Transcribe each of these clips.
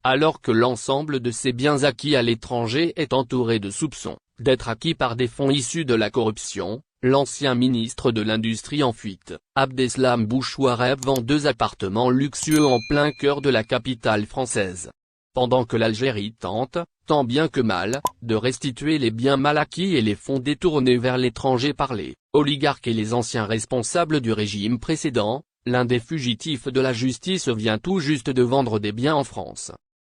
alors que l'ensemble de ses biens acquis à l'étranger est entouré de soupçons d'être acquis par des fonds issus de la corruption. L'ancien ministre de l'Industrie en fuite, Abdeslam Bouchouareb vend 2 appartements luxueux en plein cœur de la capitale française. Pendant que l'Algérie tente, tant bien que mal, de restituer les biens mal acquis et les fonds détournés vers l'étranger par les oligarques et les anciens responsables du régime précédent, l'un des fugitifs de la justice vient tout juste de vendre des biens en France.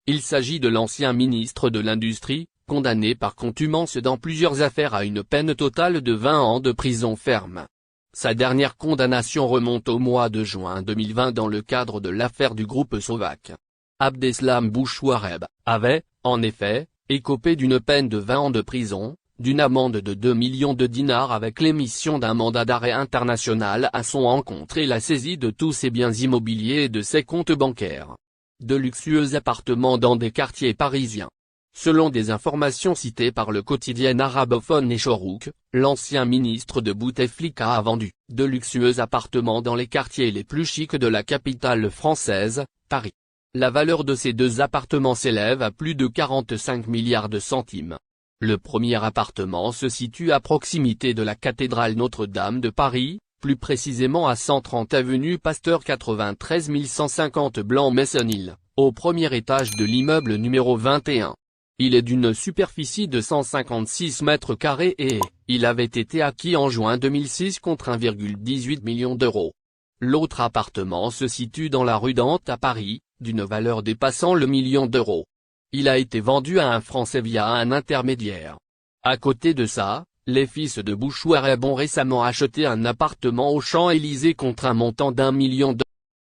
Il s'agit de l'ancien ministre de l'Industrie, condamné par contumace dans plusieurs affaires à une peine totale de 20 ans de prison ferme. Sa dernière condamnation remonte au mois de juin 2020 dans le cadre de l'affaire du groupe Sovac. Abdeslam Bouchouareb avait, en effet, écopé d'une peine de 20 ans de prison, d'une amende de 2 millions de dinars avec l'émission d'un mandat d'arrêt international à son encontre et la saisie de tous ses biens immobiliers et de ses comptes bancaires. De luxueux appartements dans des quartiers parisiens. Selon des informations citées par le quotidien arabophone Echorouk, l'ancien ministre de Bouteflika a vendu de luxueux appartements dans les quartiers les plus chics de la capitale française, Paris. La valeur de ces 2 appartements s'élève à plus de 45 milliards de centimes. Le premier appartement se situe à proximité de la cathédrale Notre-Dame de Paris, plus précisément à 130 avenue Pasteur 93 150 Blanc-Maçonnil, au premier étage de l'immeuble numéro 21. Il est d'une superficie de 156 mètres carrés et il avait été acquis en juin 2006 contre 1,18 million d'euros. L'autre appartement se situe dans la rue Dante à Paris, d'une valeur dépassant le million d'euros. Il a été vendu à un Français via un intermédiaire. À côté de ça, les fils de Bouchouareb ont récemment acheté un appartement aux Champs-Élysées contre un montant d'1 million d'euros.